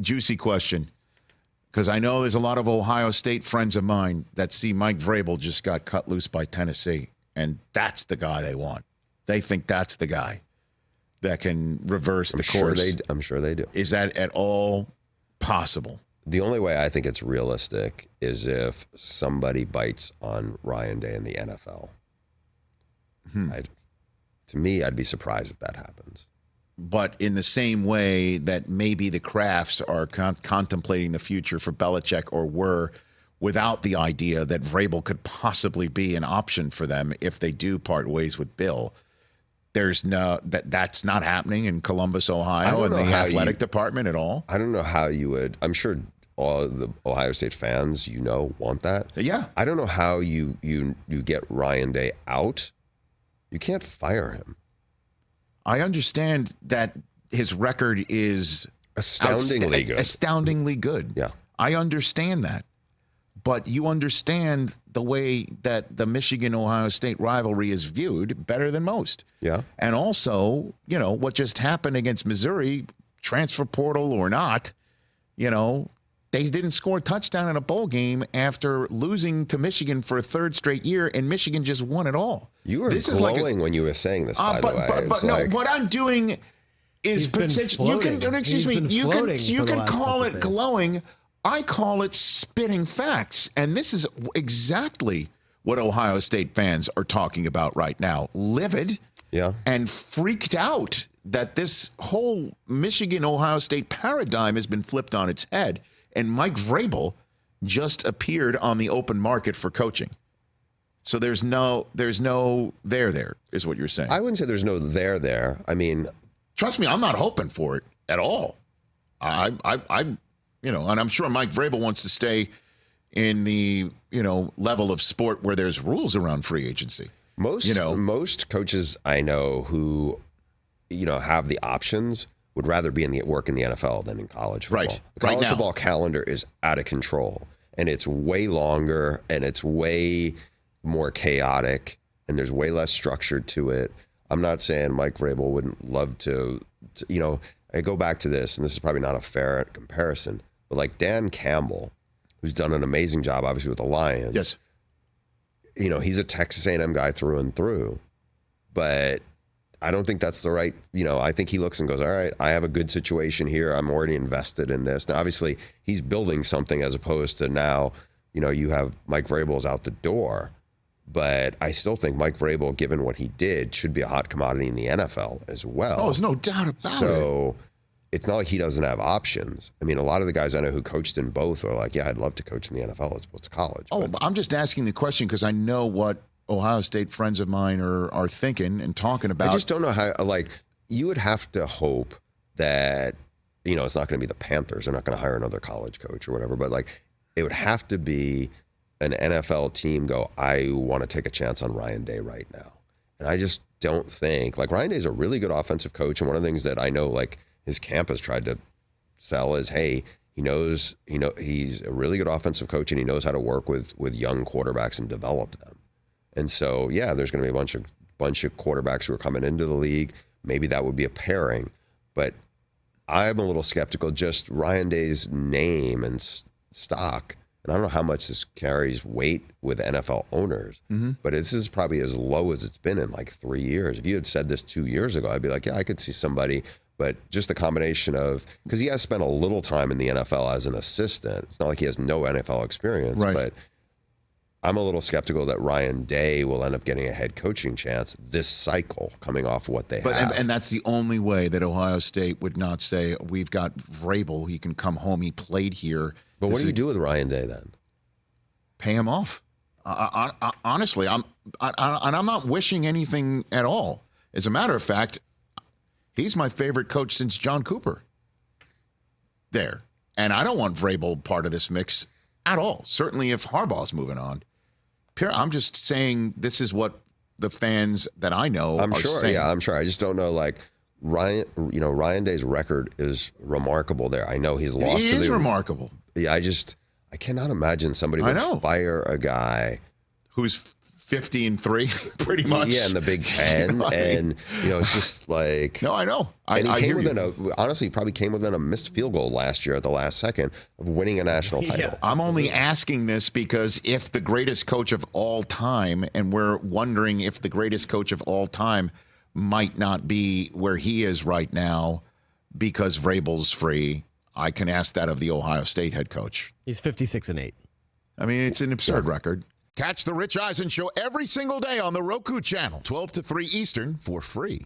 juicy question, because I know there's a lot of Ohio State friends of mine that see Mike Vrabel just got cut loose by Tennessee, and that's the guy they want. They think that's the guy that can reverse the course. I'm sure they do. Is that at all possible? The only way I think it's realistic is if somebody bites on Ryan Day in the NFL. To me, I'd be surprised if that happens. But in the same way that maybe the Crafts are contemplating the future for Belichick, or were, without the idea that Vrabel could possibly be an option for them if they do part ways with Bill. That's not happening in Columbus, Ohio, in the athletic department at all. I don't know how you would. I'm sure all the Ohio State fans, want that. Yeah. I don't know how you get Ryan Day out. You can't fire him. I understand that his record is astoundingly good. Astoundingly good. Yeah. I understand that. But you understand the way that the Michigan-Ohio State rivalry is viewed better than most. Yeah. And also, what just happened against Missouri, transfer portal or not, they didn't score a touchdown in a bowl game after losing to Michigan for a third straight year, and Michigan just won it all. You were glowing when you were saying this, by the way. But no, what I'm doing is potential. You can call it glowing. I call it spitting facts. And this is exactly what Ohio State fans are talking about right now. Livid and freaked out that this whole Michigan-Ohio State paradigm has been flipped on its head. And Mike Vrabel just appeared on the open market for coaching. So there's no there is what you're saying. I wouldn't say there's no there. I mean, trust me, I'm not hoping for it at all. And I'm sure Mike Vrabel wants to stay in the, level of sport where there's rules around free agency. Most coaches I know who, have the options would rather be work in the NFL than in college football. Right. The college football calendar is out of control, and it's way longer, and it's way more chaotic, and there's way less structure to it. I'm not saying Mike Vrabel wouldn't love to I go back to this, and this is probably not a fair comparison, but like Dan Campbell, who's done an amazing job, obviously, with the Lions. Yes. He's a Texas A&M guy through and through, but I don't think that's the right, I think he looks and goes, all right, I have a good situation here. I'm already invested in this. Now, obviously, he's building something as opposed to now, you have Mike Vrabel's out the door. But I still think Mike Vrabel, given what he did, should be a hot commodity in the NFL as well. Oh, there's no doubt about it. So it's not like he doesn't have options. I mean, a lot of the guys I know who coached in both are like, yeah, I'd love to coach in the NFL as opposed to college. Oh, but I'm just asking the question because I know what Ohio State friends of mine are thinking and talking about. I just don't know how, you would have to hope that, it's not going to be the Panthers. They're not going to hire another college coach or whatever. But, it would have to be an NFL team go, I want to take a chance on Ryan Day right now. And I just don't think, Ryan Day's a really good offensive coach. And one of the things that I know, his camp has tried to sell is, hey, he's a really good offensive coach and he knows how to work with young quarterbacks and develop them. And so, yeah, there's going to be a bunch of quarterbacks who are coming into the league. Maybe that would be a pairing. But I'm a little skeptical, just Ryan Day's name and stock. And I don't know how much this carries weight with NFL owners, but this is probably as low as it's been in 3 years. If you had said this 2 years ago, I'd be like, yeah, I could see somebody. But just the combination of, because he has spent a little time in the NFL as an assistant. It's not like he has no NFL experience, right. But I'm a little skeptical that Ryan Day will end up getting a head coaching chance this cycle coming off what they have. And that's the only way that Ohio State would not say, we've got Vrabel, he can come home, he played here. But what do you do with Ryan Day then? Pay him off. Honestly, I'm not wishing anything at all. As a matter of fact, he's my favorite coach since John Cooper. There. And I don't want Vrabel part of this mix at all. Certainly if Harbaugh's moving on. I'm just saying this is what the fans that I know are saying. Yeah, I'm sure. I just don't know, Ryan Day's record is remarkable there. I know he's lost. It is remarkable. Yeah, I cannot imagine somebody would fire a guy who's 15-3, pretty much. Yeah, in the Big Ten, and it's just like no, I know. And he came within honestly, probably came within a missed field goal last year at the last second of winning a national title. Yeah, I'm only asking this because if the greatest coach of all time, and we're wondering if the greatest coach of all time might not be where he is right now because Vrabel's free, I can ask that of the Ohio State head coach. He's 56-8. I mean, it's an absurd record. Catch the Rich Eisen Show every single day on the Roku channel, 12 to 3 Eastern, for free.